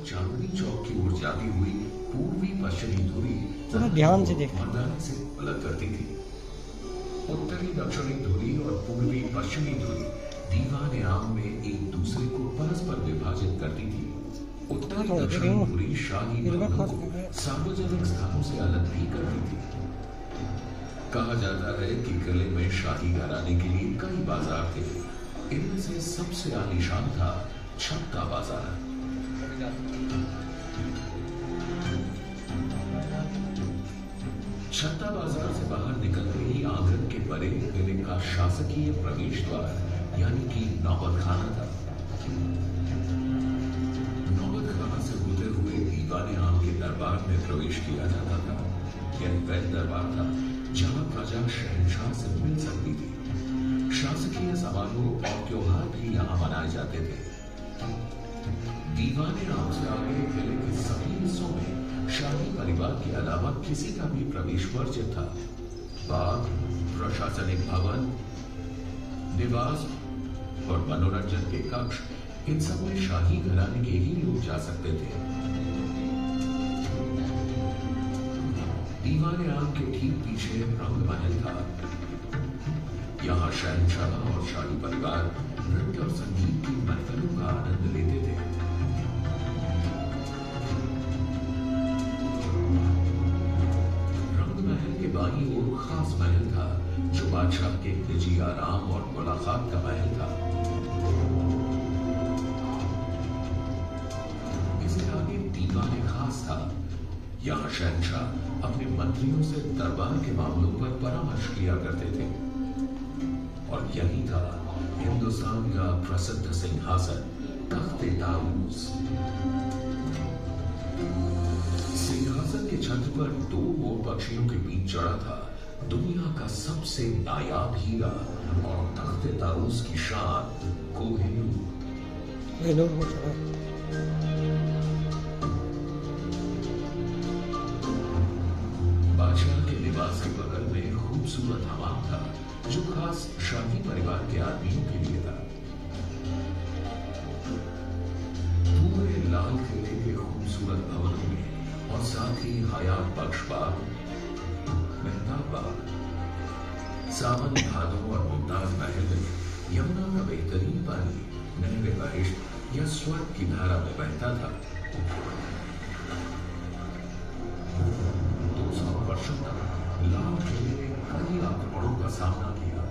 चांदनी चौक की ओर जाती हुई पूर्वी पश्चिमी धुरी थोड़ा ध्यान से देख। मर्दाने से अलग करती थी। उत्तरी दक्षिणी धुरी और पूर्वी पश्चिमी धुरी दीवाने आम में एक दूसरे को परस्पर विभाजित करती थी। उत्तरी दक्षिणी धुरी शाही भवनों को सार्वजनिक स्थानों से अलग भी करती थी। कहा जाता है कि किले में शाही घराने के लिए कई बाजार थे। इनमें से सबसे आलीशान था छत्ता बाजार। छत्ता बाजार से बाहर निकलते ही आंगन के परे किले का शासकीय प्रवेश द्वार यानी कि नौबतखाना था। नौबतखाना से होते हुए दीवाने आम के दरबार में प्रवेश किया जाता था। यह वह दरबार था जहां प्रजा शहंशाह से मिल सकती थी। शासकीय समारोह और त्योहार भी यहाँ मनाए जाते थे। दीवाने आम से आगे किले के सभी हिस्सों में शाही परिवार के अलावा किसी का भी प्रवेश वर्जित था। बाग, प्रशासनिक भवन, निवास और मनोरंजन के कक्ष, इन सब में शाही घराने के ही लोग जा सकते थे। दीवाने आम के ठीक पीछे रंग महल था। यहाँ शहंशाह और शाही परिवार नृत्य और संगीत की महफिलों का आनंद लेते थे। रंग महल के बाईं ओर खास महल था जो बादशाह के निजी आराम और मुलाकात का महल था। इसके आगे दीवाने खास था। यहाँ शहंशाह अपने मंत्रियों से दरबार के मामलों पर परामर्श किया करते थे। और यही था हिंदुस्तान का प्रसिद्ध सिंहासन तख्ते ताऊस। सिंहासन के छत पर दो मोर पक्षियों के बीच चढ़ा था दुनिया का सबसे नायाब हीरा और तख्ते ताऊस की शान कोहिनूर। बादशाह के निवास के बगल में खूबसूरत हमाम था जो खास शाही परिवार के आदमियों के लिए था। पूरे लाल किले के खूबसूरत भवनों में और साथ ही हयात बख्श बाग, मेहताब बाग, सावन भादों और मुमताज महल में यमुना का बेहतरीन पानी नहर बहिश्त या स्वर्ग की धारा में बहता था। 200 वर्षों तक लाल किले ने कई आक्रमणों का सामना किया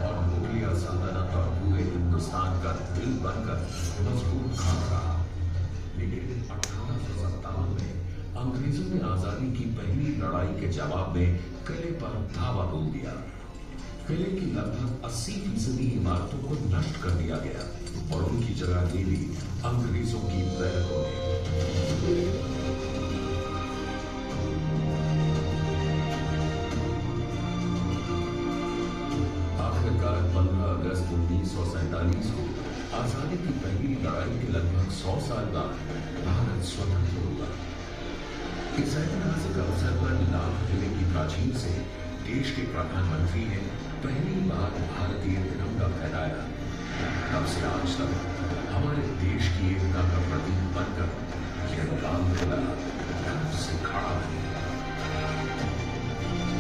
और मुगलिया सल्तनत और पूरे हिंदुस्तान का दिल बनकर मजबूत खड़ा रहा। लेकिन 1857 में अंग्रेजों ने आजादी की पहली लड़ाई के जवाब में किले पर धावा बोल दिया। किले की लगभग 80% इमारतों को नष्ट कर दिया गया और उनकी जगह ले ली अंग्रेजों की बैरकों ने। आखिरकार 15 अगस्त 1947 को आजादी की पहली लड़ाई के लगभग 100 साल बाद भारत स्वतंत्र हुआ। इस ऐतिहासिक अवसर पर लाल किले की प्राचीर से देश के प्रधानमंत्री ने पहली बार भारतीय तिरंगा फहराया। तब से आज तक हमारे देश की एकता का प्रतीक बनकर